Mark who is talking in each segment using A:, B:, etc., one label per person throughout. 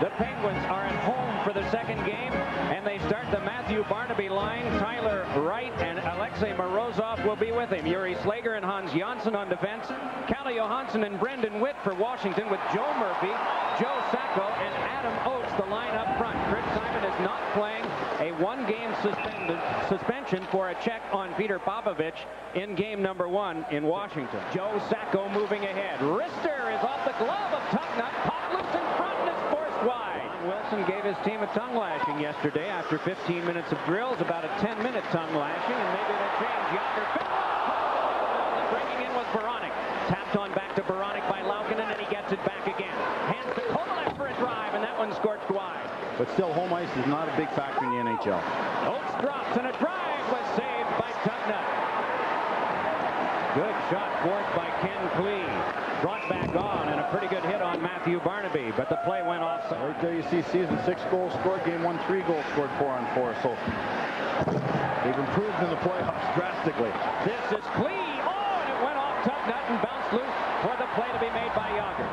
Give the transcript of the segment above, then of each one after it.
A: The Penguins are at home for the second game, and they start the Matthew Barnaby line. Tyler Wright and Alexei Morozov will be with him. Yuri Slager and Hans Jonsson on defense. Kalle Johansson and Brendan Witt for Washington, with Joe Murphy, Joe Sacco, and Adam Oates the line up front. Chris Simon is not playing. A one-game suspension for a check on Peter Popovich in game number 1 in Washington. Joe Sacco moving ahead. Wrister is off the glove of Tucknut. Pop loose in front and is forced wide. Wilson gave his team a tongue lashing yesterday after 15 minutes of drills, about a 10-minute tongue lashing, and maybe they'll change. Yager bringing in was Baranik. Tapped on back to Baranik by Laukinen, and he gets it back again. Hands to Kovalev for a drive, and that one scorched wide.
B: But still, home ice is not a big factor in the NHL.
A: Oates drops, and a drive was saved by Tucknut. Good shot forced by Ken Klee. Brought back on, and a pretty good hit on Matthew Barnaby, but the play went offside.
B: Right there you see season 6 goals scored, game 1 3 goals scored, 4-on-4. So they've improved in the playoffs drastically.
A: This is Klee. Oh, and it went off Tucknut and bounced loose for the play to be made by Yager.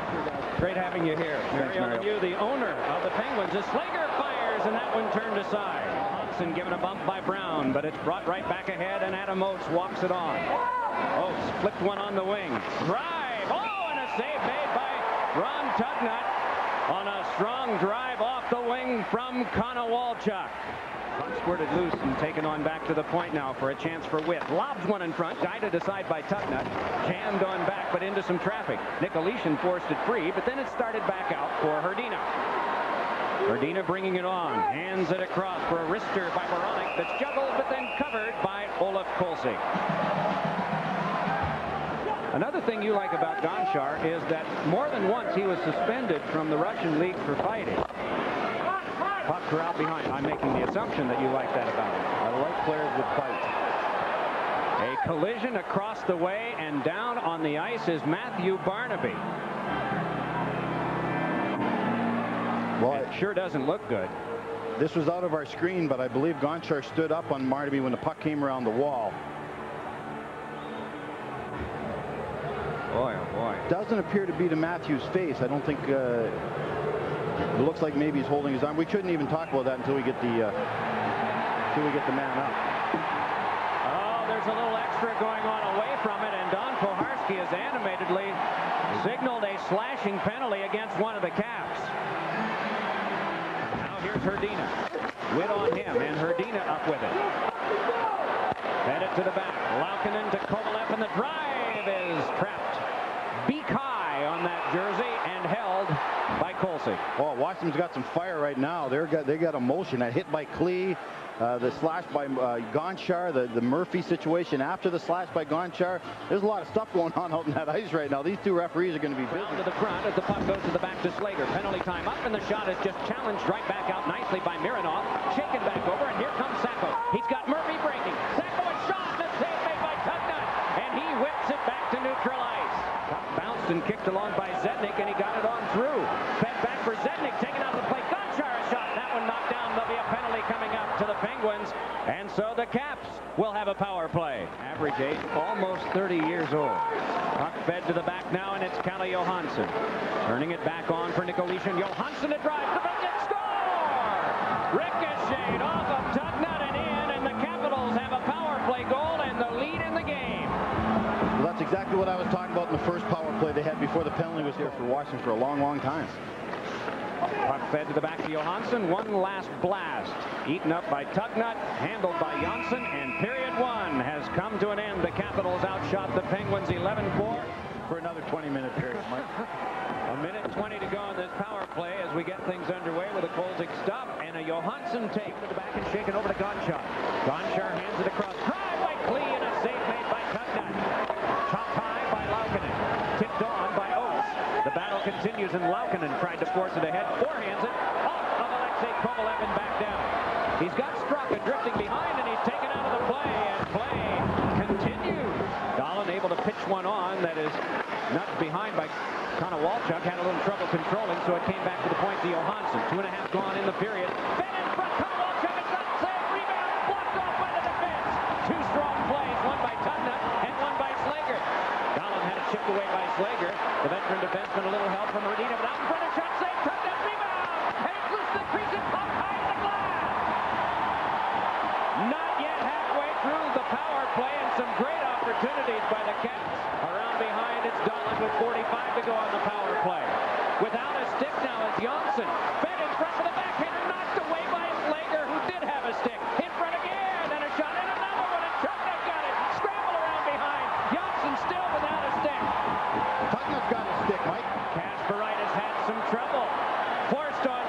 A: Great having you here. Mario Lemieux, the owner of the Penguins. As Slager fires, and that one turned aside. Hudson given a bump by Brown, but it's brought right back ahead, and Adam Oates walks it on. Oates flipped one on the wing. Drive. Oh, and a save made by Ron Tucknut on a strong drive off the wing from Konowalchuk. Squirted loose and taken on back to the point now for a chance for Witt. Lobs one in front, guided aside by Tucknut. Jammed on back, but into some traffic. Nicolishin forced it free, but then it started back out for Hrdina. Hrdina bringing it on. Hands it across for a wrister by Baranik that's juggled, but then covered by Olaf Kolzig. Another thing you like about Gonchar is that more than once he was suspended from the Russian league for fighting. Puck corralled behind. I'm making the assumption that you like that about him.
B: I like players with fight.
A: A collision across the way, and down on the ice is Matthew Barnaby. Well, it sure doesn't look good.
B: This was out of our screen, but I believe Gonchar stood up on Barnaby when the puck came around the wall.
A: Boy, oh boy.
B: Doesn't appear to be to Matthew's face. I don't think it looks like maybe he's holding his arm. We couldn't even talk about that until we get the man up.
A: Oh, there's a little extra going on away from it, and Don Koharski has animatedly signaled a slashing penalty against one of the Caps. Now here's Hrdina. Witt on him, and Hrdina up with it. Headed to the back. Laukinen to Kovalev, and the drive is trapped. Beak high on that jersey and held by Kolzig.
B: Oh, Washington's got some fire right now. They got emotion. That hit by Klee, the slash by Gonchar, the Murphy situation after the slash by Gonchar. There's a lot of stuff going on out in that ice right now. These two referees are going to be busy.
A: Down to the front as the puck goes to the back to Slager. Penalty time up, and the shot is just challenged right back out nicely by Mironov. Shaken back over, and here comes Sacco. He's got Murphy breaking. Sacco a shot, and a save made by Tucknut, and he whips it back to neutral ice. Bounced and kicked along by Zednik, and he got it on through. Fed back for Zednik, taken out of the play. Gonchar a shot. That one knocked down. There'll be a penalty coming up to the Penguins, and so the Caps will have a power play. Average age almost 30 years old. Puck fed to the back now, and it's Kalle Johansson. Turning it back on for Nicolishin. Johansson to drive. The Penguins score! Ricocheted off of Tucknut and in, and the Capitals have a power play goal and the lead in the game.
B: Well, that's exactly what I was talking about in the first power play they had before the penalty was here for Washington for a long, long time.
A: Puck fed to the back to Johansson. One last blast. Eaten up by Tucknut, handled by Jonsson, and period 1 has come to an end. The Capitals outshot the Penguins 11-4
B: for another 20-minute period, Mike.
A: A minute 20 to go in this power play as we get things underway with a Kolzig stop and a Johansson take to the back and shaken over to Gonchar. Gonchar hands it across. Drive by Klee, and a save made by Tucknut. Chopped high by Laukinen. Tipped on by Oates. The battle continues, and Laukinen tried to force it ahead. Forehands it off of Alexei Kovalev and back down. He's got Straka drifting behind, and he's taken out of the play, and play continues. Dahlin able to pitch one on that is knocked behind by Konowalchuk. Had a little trouble controlling, so it came back to the point to Johansson. 2.5 gone in the period. Fed in front, Konowalchuk, it's not safe. Rebound blocked off by the defense. Two strong plays, one by Tucknut and one by Slager. Dahlin had it chipped away by Slager. The veteran defenseman, a little help from Hrdina, but out in front of shot save. Tucknut rebound.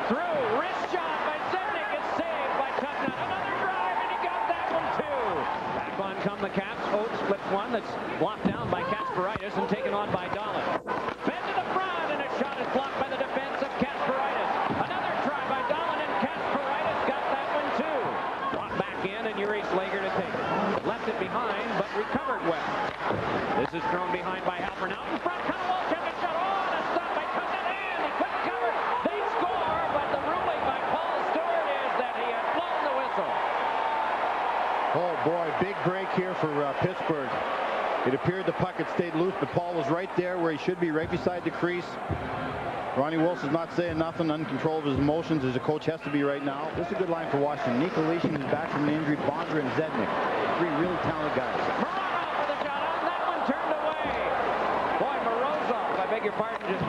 A: through. Wrist shot by Zednik is saved by Tugnutt. Another drive, and he got that one too. Back on come the Caps. Oates flips one that's blocked down by Kasparaitis and taken on by Dahlin. Fed to the front, and a shot is blocked by the defense of Kasparaitis. Another try by Dahlin, and Kasparaitis got that one too. Brought back in, and Yuri Slager to take it. Left it behind, but recovered well. This is thrown behind by Halpern. Out in front, Konowalchuk a shot. Oh, and a stop by Tugnutt, and he couldn't cover it. They score, but the ruling by Paul Stewart is that he had blown the whistle.
B: Oh boy, big break here for Pittsburgh. It appeared the puck had stayed loose, but Paul was right there where he should be, right beside the crease. Ronnie Wilson's not saying nothing, under control of his emotions, as a coach has to be right now. This is a good line for Washington. Nikolishkin is back from an injury. Bondra and Zednik, three really talented guys.
A: Morozov with a shot on that one, turned away. Boy, Morozov, I beg your pardon, just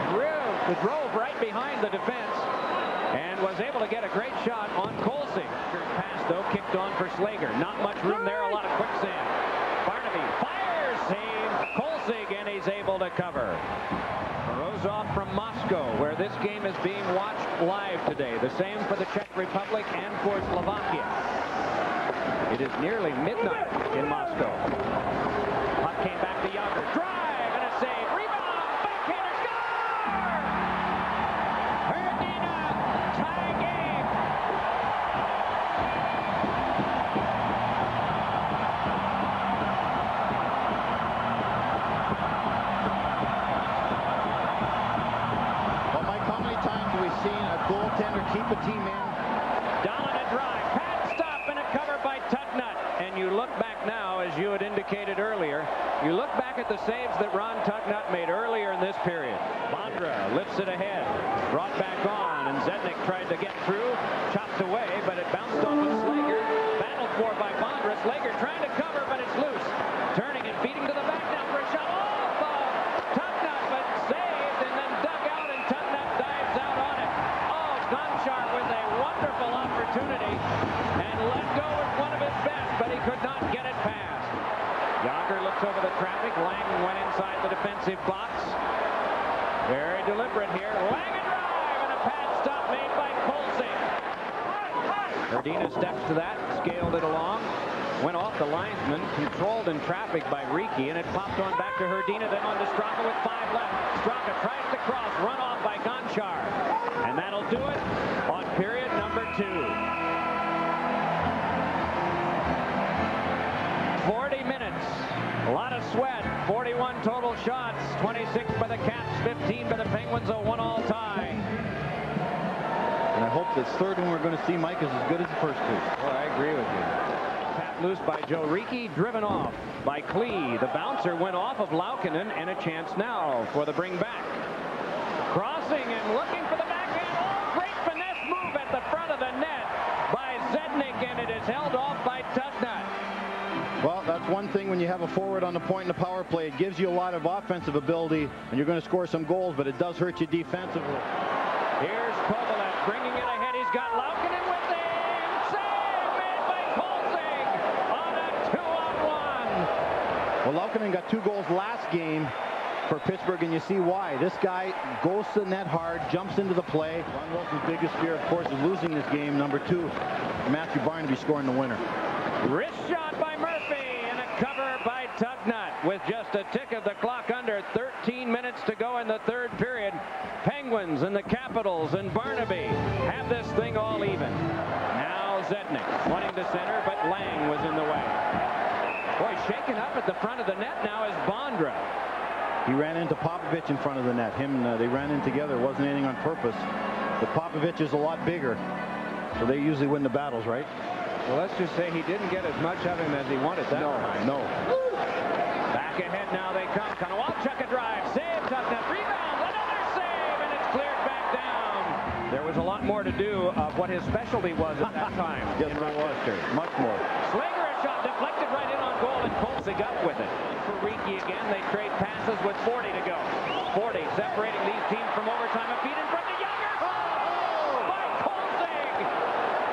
A: drove right behind the defense and was able to get a great shot on Kolsing. Pass, though, kicked on for Slager. Not much room there, a lot of quicksand. Barnaby fires, save Kolsing, and he's able to cover. Morozov from Moscow, where this game is being watched live today. The same for the Czech Republic and for Slovakia. It is nearly midnight in Moscow. Puck came back to Yager. Drive and a save. Rebound. Backhander score! Herdina tie game.
B: Well, Mike, how many times have we seen a goaltender keep a team in?
A: Dahlin a drive. Pad stop and a cover by Tugnutt. And you look back now, as you had indicated earlier, you look back at the saves that Ron Tugnutt made earlier in this period. Bondra lifts it ahead. Brought back on, and Zednik tried to get through. Chopped away, but it bounced off of Slager. Battled for by Bondra. Slager trying to cover, but it's loose. Turning and feeding to the back now for a shot off of Tugnutt, but saved and then dug out, and Tugnutt dives out on it. Oh, Gonchar with a wonderful opportunity and let go with one of his best, but he could not get it past. Yager looks over the traffic. Lang went inside the defensive box. Very deliberate here. Lang a drive and a pad stop made by Kolsing. Herdina steps to that, scaled it along, went off the linesman, controlled in traffic by Riki, and it popped on back to Herdina, then on to Straka with 5 left. Straka tries to cross, run off by Gonchar, and that'll do it on period number 2. 40 minutes, a lot of sweat, 41 total shots, 26 by the Caps, 15 by the Penguins, a 1-all tie.
B: And I hope this third one we're going to see, Mike, is as good as the first two.
A: Well, I agree with you. Tapped loose by Joe Riki, driven off by Klee. The bouncer went off of Laukkanen, and a chance now for the bring back. Crossing and looking for the backhand. Oh, great finesse move at the front of the net by Zednik, and it is held off by Tugnutt.
B: Well, that's one thing when you have a forward on the point in the power play. It gives you a lot of offensive ability, and you're going to score some goals, but it does hurt you defensively.
A: Here's Kovalev bringing it ahead. He's got Laukkanen with him. Save made by Kolsing on a 2-on-1.
B: Well, Laukkanen got 2 goals last game for Pittsburgh, and you see why. This guy goes to the net hard, jumps into the play. Ron Wilson's biggest fear, of course, is losing this game. Number 2, Matthew Barnaby scoring the winner.
A: Wrist shot by Murphy and a cover by Tugnutt with just a tick of the clock under. 13 minutes to go in the third period. Penguins and the Capitals and Barnaby have this thing all even. Now Zednik wanting to center, but Lang was in the way. Boy, shaken up at the front of the net now is Bondra.
B: He ran into Popovich in front of the net. They ran in together. It wasn't anything on purpose. But Popovich is a lot bigger, so they usually win the battles, right?
A: Well, let's just say he didn't get as much of him as he wanted that time.
B: No.
A: Back ahead now they come. Konowalchuk a drive. Save Tugnutt. Rebound. Another save, and it's cleared back down. There was a lot more to do of what his specialty was at that time.
B: Yes, there was. Much more.
A: Slager a shot deflected right in on goal, and Kolsing up with it. For Riki again, they trade passes with 40 to go. 40 separating these teams from overtime. A feed in front of Yager. Oh! By Kolsing.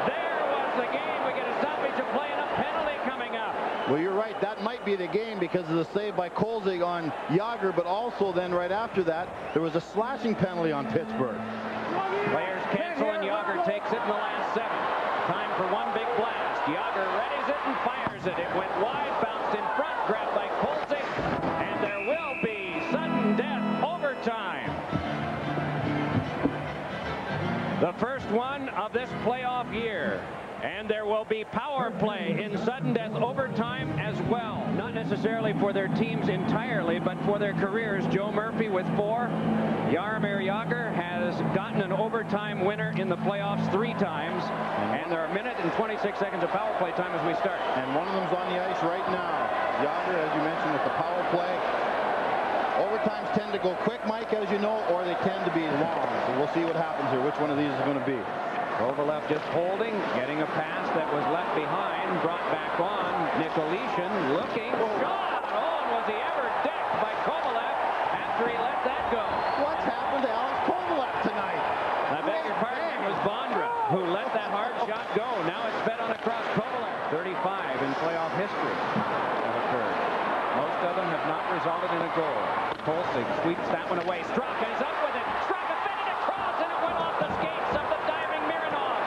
A: There was the game. We get a stoppage of play and a penalty coming up.
B: Well, you're right. That might be the game because of the save by Kolzig on Yager, but also then right after that, there was a slashing penalty on Pittsburgh.
A: Players cancel, and Yager first one of this playoff year. And there will be power play in sudden death overtime as well. Not necessarily for their teams entirely, but for their careers. Joe Murphy with 4. Jaromir Jagr has gotten an overtime winner in the playoffs 3 times. And there are a minute and 26 seconds of power play time as we start.
B: And one of them's on the ice right now. Jagr, as you mentioned, with the power play. Overtimes tend to go quick, Mike, as you know, or they tend to be long. So we'll see what happens here, which one of these is going to be.
A: Kovalev just holding, getting a pass that was left behind, brought back on. Nicolishin looking, shot! Oh, and was he ever decked by Kovalev after he let that go?
B: What's happened to Alex Kovalev tonight?
A: I beg your pardon, it was Bondra who let that hard shot go. Now it's fed on across Kovalev. 35 in playoff history have occurred. Most of them have not resulted in a goal. Kolsig sweeps that one away. Straka is up with it. Straka fed it across, and it went off the skates of the diving Mironov.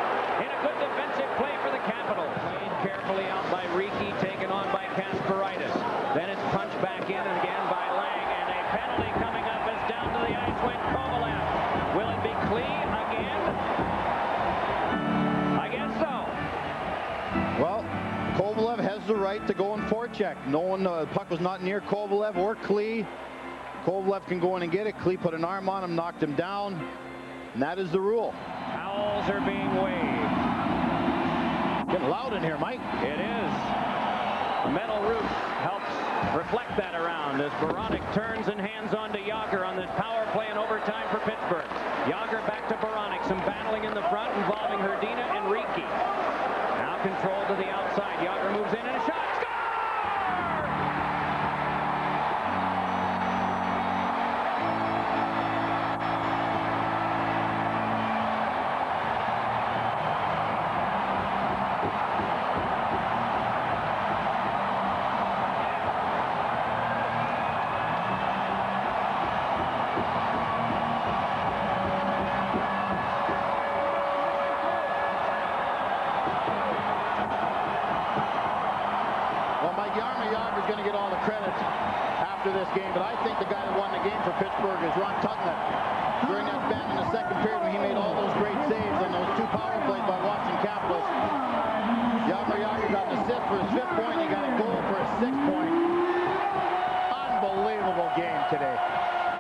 A: In a good defensive play for the Capitals. Played carefully out by Riki, taken on by Kasparaitis. Then it's punched back in again by Lang, and a penalty coming up as down to the ice went Kovalev. Will it be Klee again? I guess so.
B: Well, Kovalev has the right to go and forecheck. No one, the puck was not near Kovalev or Klee. Kovalev can go in and get it. Klee put an arm on him, knocked him down, and that is the rule.
A: Towels are being waved.
B: Getting loud in here, Mike.
A: It is. The metal roof helps reflect that around as Baranik turns and hands on to Jagr on this power play in overtime for Pittsburgh. Jagr back to Baranik. Some battling in the front involving Hrdina and Riki. Now control to the outside. Jagr moves in and a shot. Score!
B: Jagr is going to get all the credit after this game, but I think the guy that won the game for Pittsburgh is Ron Tugnutt.